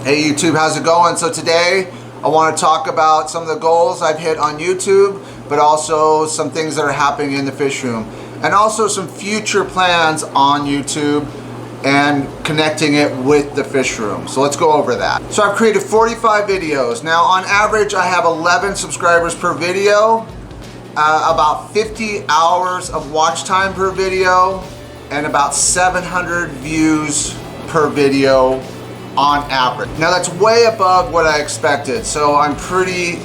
Hey YouTube, how's it going? So today I want to talk about some of the goals I've hit on YouTube, but also some things that are happening in the fish room, and also some future plans on YouTube and connecting it with the fish room. So let's go over that. So I've created 45 videos. Now on average I have 11 subscribers per video, about 50 hours of watch time per video, and about 700 views per video on average. Now that's way above what I expected, so I'm pretty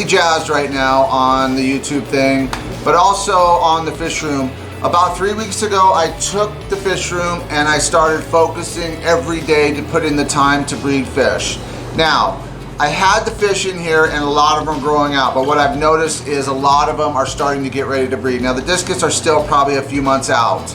jazzed right now on the YouTube thing, but also on the fish room. About 3 weeks ago I took the fish room and I started focusing every day to put in the time to breed fish. Now I had the fish in here and a lot of them are growing out, but what I've noticed is a lot of them are starting to get ready to breed. Now the discus are still probably a few months out.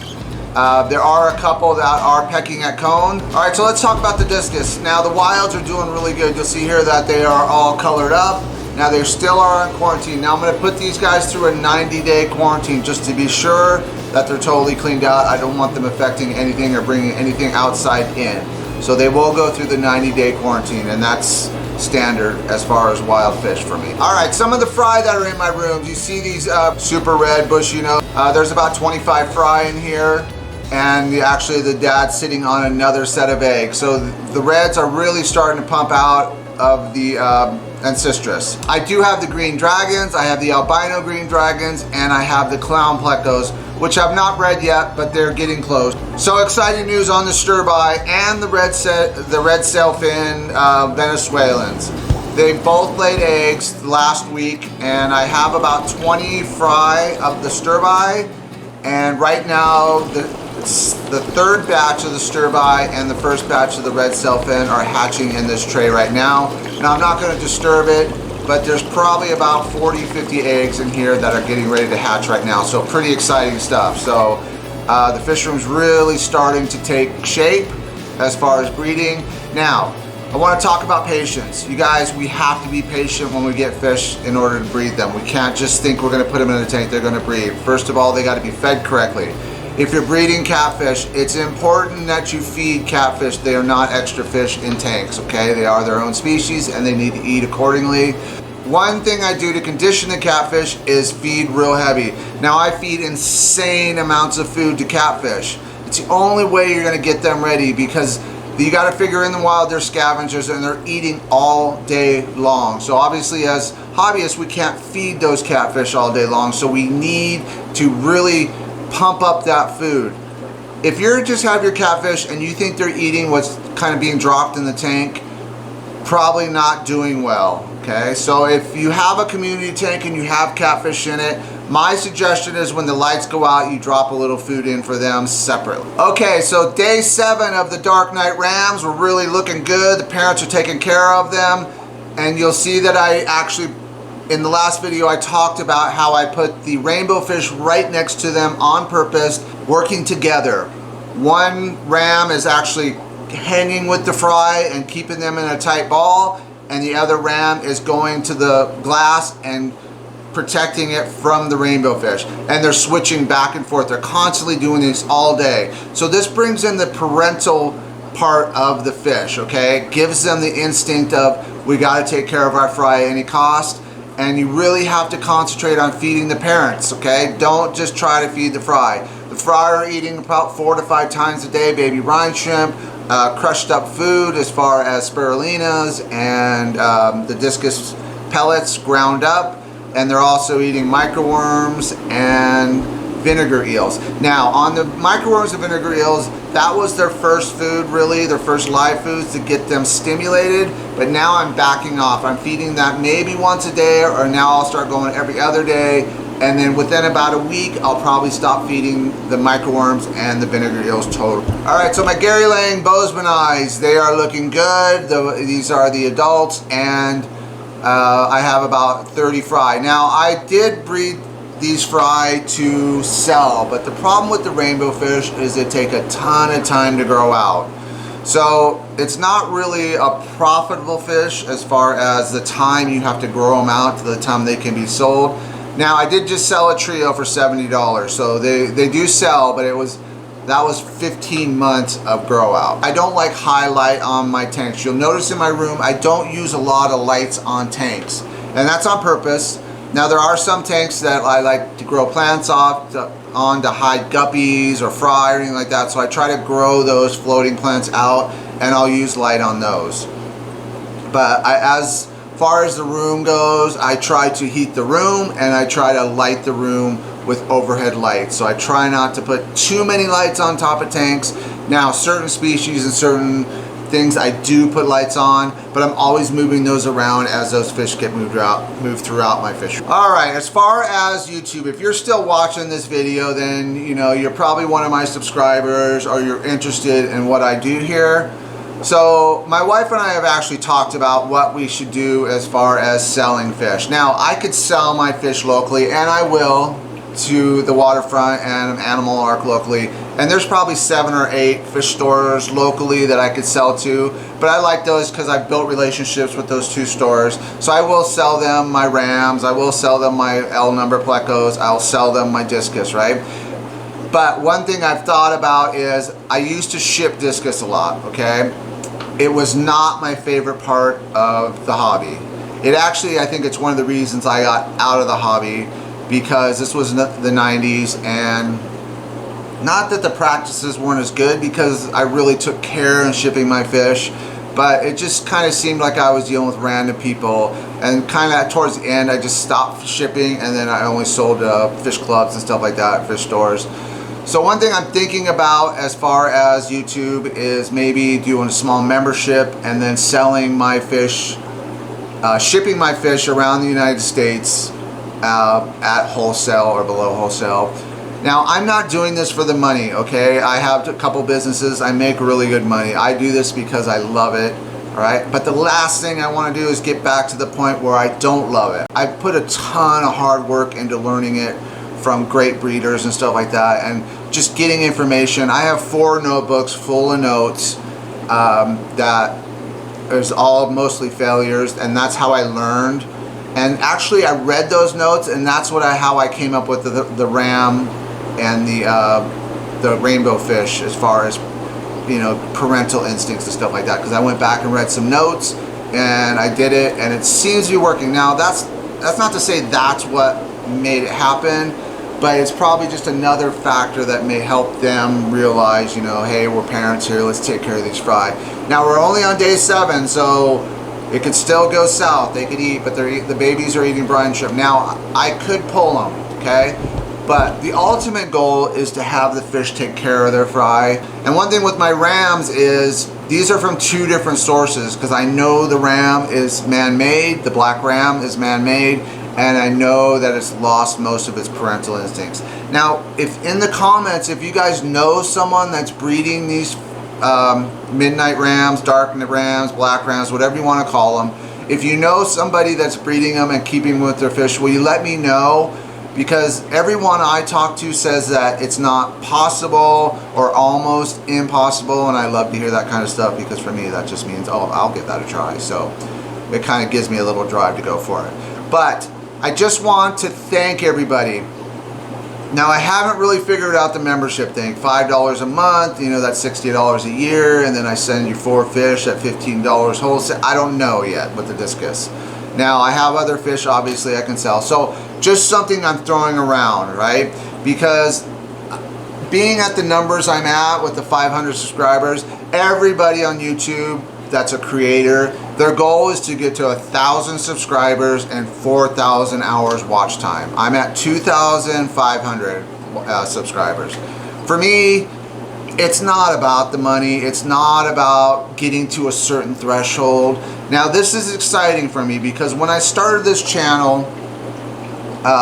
There are a couple that are pecking at cone. All right, so let's talk about the discus. Now the wilds are doing really good. You'll see here that they are all colored up. Now they still are in quarantine. Now I'm gonna put these guys through a 90-day quarantine just to be sure that they're totally cleaned out. I don't want them affecting anything or bringing anything outside in. So they will go through the 90-day quarantine, and that's standard as far as wild fish for me. All right, some of the fry that are in my rooms, you see these super red bushy nose. There's about 25 fry in here. And actually the dad's sitting on another set of eggs. So the reds are really starting to pump out of the ancestris. I do have the green dragons, I have the albino green dragons, and I have the clown plecos, which have not bred yet, but they're getting close. So exciting news on the stirby and the red sailfin Venezuelans. They both laid eggs last week, and I have about 20 fry of the stirby, and right now the third batch of the stirby and the first batch of the red sailfin are hatching in this tray right now. Now I'm not going to disturb it, but there's probably about 40-50 eggs in here that are getting ready to hatch right now, so pretty exciting stuff. So the fish room's really starting to take shape as far as breeding. Now I want to talk about patience. You guys, we have to be patient when we get fish in order to breed them. We can't just think we're going to put them in a tank, they're going to breed. First of all, they got to be fed correctly. If you're breeding catfish, it's important that you feed catfish. They are not extra fish in tanks, okay? They are their own species and they need to eat accordingly. One thing I do to condition the catfish is feed real heavy. Now I feed insane amounts of food to catfish. It's the only way you're gonna get them ready, because you gotta figure in the wild they're scavengers and they're eating all day long. So obviously as hobbyists, we can't feed those catfish all day long, so we need to really pump up that food. If you just have your catfish and you think they're eating what's kind of being dropped in the tank, probably not doing well, okay? So if you have a community tank and you have catfish in it, my suggestion is when the lights go out, you drop a little food in for them separately. Okay, so day 7 of the Dark Night Rams, we're really looking good. The parents are taking care of them, and you'll see that I actually, in the last video, I talked about how I put the rainbow fish right next to them on purpose, working together. One ram is actually hanging with the fry and keeping them in a tight ball, and the other ram is going to the glass and protecting it from the rainbow fish. And they're switching back and forth. They're constantly doing this all day. So this brings in the parental part of the fish, okay? It gives them the instinct of, we gotta take care of our fry at any cost. And you really have to concentrate on feeding the parents, okay? Don't just try to feed the fry. The fry are eating about 4 to 5 times a day baby brine shrimp, crushed up food as far as spirulinas and the discus pellets ground up, and they're also eating microworms and vinegar eels. Now on the microworms and vinegar eels, that was their first food, really, their first live foods to get them stimulated, but now I'm backing off. I'm feeding that maybe once a day, or now I'll start going every other day, and then within about a week, I'll probably stop feeding the microworms and the vinegar eels totally. All right, so my Gary Lang Bozeman eyes, they are looking good. These are the adults, and I have about 30 fry. Now, I did breed these fry to sell, but the problem with the rainbow fish is they take a ton of time to grow out. So it's not really a profitable fish as far as the time you have to grow them out to the time they can be sold. Now I did just sell a trio for $70, so they do sell, but it was that was 15 months of grow out. I don't like high light on my tanks. You'll notice in my room, I don't use a lot of lights on tanks. And that's on purpose. Now there are some tanks that I like to grow plants on to hide guppies or fry or anything like that. So I try to grow those floating plants out and I'll use light on those. But as far as the room goes, I try to heat the room and I try to light the room with overhead lights. So I try not to put too many lights on top of tanks. Now certain species and certain things I do put lights on, but I'm always moving those around as those fish get moved throughout my fish room. All right, as far as YouTube, if you're still watching this video, then you know you're probably one of my subscribers or you're interested in what I do here. So my wife and I have actually talked about what we should do as far as selling fish. Now I could sell my fish locally, and I will, to the waterfront and Animal Ark locally, and there's probably 7 or 8 fish stores locally that I could sell to, but I like those because I've built relationships with those 2 stores. So I will sell them my rams, I will sell them my L number plecos, I'll sell them my discus, right? But one thing I've thought about is I used to ship discus a lot, okay? It was not my favorite part of the hobby. It actually, I think it's one of the reasons I got out of the hobby, because this was the 90s, and not that the practices weren't as good, because I really took care in shipping my fish, but it just kind of seemed like I was dealing with random people, and kind of towards the end I just stopped shipping, and then I only sold fish clubs and stuff like that at fish stores. So one thing I'm thinking about as far as YouTube is maybe doing a small membership and then selling my fish, shipping my fish around the United States at wholesale or below wholesale. Now I'm not doing this for the money, okay? I have a couple businesses, I make really good money. I do this because I love it, all right? But the last thing I want to do is get back to the point where I don't love it. I put a ton of hard work into learning it from great breeders and stuff like that, and just getting information. I have 4 notebooks full of notes that is all mostly failures, and that's how I learned. And actually I read those notes, and that's how I came up with the ram and the rainbow fish, as far as, you know, parental instincts and stuff like that, because I went back and read some notes and I did it, and it seems to be working. Now that's not to say that's what made it happen, but it's probably just another factor that may help them realize, you know, hey, we're parents here, let's take care of these fry. Now we're only on day 7, so it could still go south. They could eat, but the babies are eating brine shrimp. Now I could pull them, okay? But the ultimate goal is to have the fish take care of their fry. And one thing with my rams is these are from 2 different sources, because I know the ram is man-made, the black ram is man-made, and I know that it's lost most of its parental instincts. Now, if in the comments, if you guys know someone that's breeding these midnight rams, dark rams, black rams, whatever you want to call them, if you know somebody that's breeding them and keeping them with their fish, will you let me know? Because everyone I talk to says that it's not possible or almost impossible, and I love to hear that kind of stuff, because for me that just means, oh, I'll give that a try. So it kind of gives me a little drive to go for it. But I just want to thank everybody. Now I haven't really figured out the membership thing. $5 a month, you know, that's $60 a year, and then I send you 4 fish at $15 wholesale. I don't know yet with the discus. Now I have other fish obviously I can sell. So just something I'm throwing around, right? Because being at the numbers I'm at with the 500 subscribers, everybody on YouTube that's a creator, their goal is to get to 1,000 subscribers and 4,000 hours watch time. I'm at 2,500 subscribers. For me, it's not about the money. It's not about getting to a certain threshold. Now this is exciting for me, because when I started this channel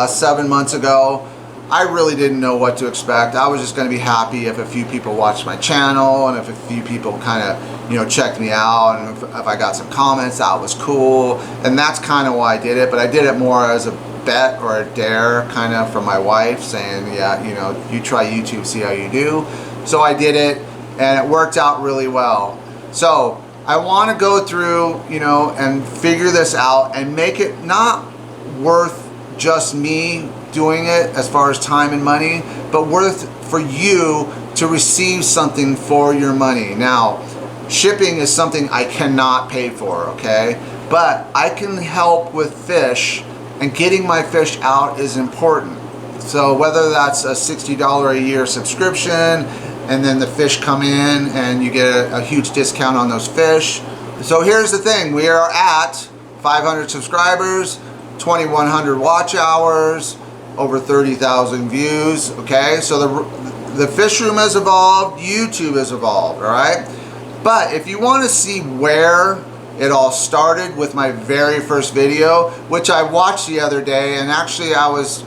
7 months ago, I really didn't know what to expect. I was just going to be happy if a few people watched my channel, and if a few people kind of, you know, checked me out, and if I got some comments, that was cool. And that's kind of why I did it. But I did it more as a bet or a dare, kind of, from my wife, saying, yeah, you know, you try YouTube, see how you do. So I did it, and it worked out really well. So I want to go through, you know, and figure this out and make it not worth just me doing it as far as time and money, but worth for you to to receive something for your money. Now, shipping is something I cannot pay for, okay? But I can help with fish, and getting my fish out is important. So whether that's a $60 a year subscription, and then the fish come in and you get a huge discount on those fish. So here's the thing, we are at 500 subscribers, 2,100 watch hours, over 30,000 views, okay? So the fish room has evolved, YouTube has evolved, all right? But if you want to see where it all started with my very first video, which I watched the other day, and actually I was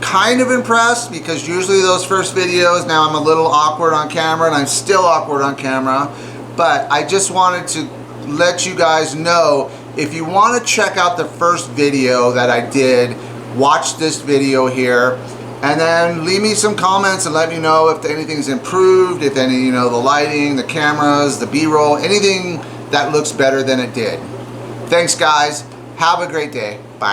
kind of impressed, because usually those first videos, now I'm a little awkward on camera, and I'm still awkward on camera, but I just wanted to let you guys know, if you want to check out the first video that I did, watch this video here, and then leave me some comments and let me know if anything's improved, if any, the lighting, the cameras, the B-roll, anything that looks better than it did. Thanks guys, have a great day, bye.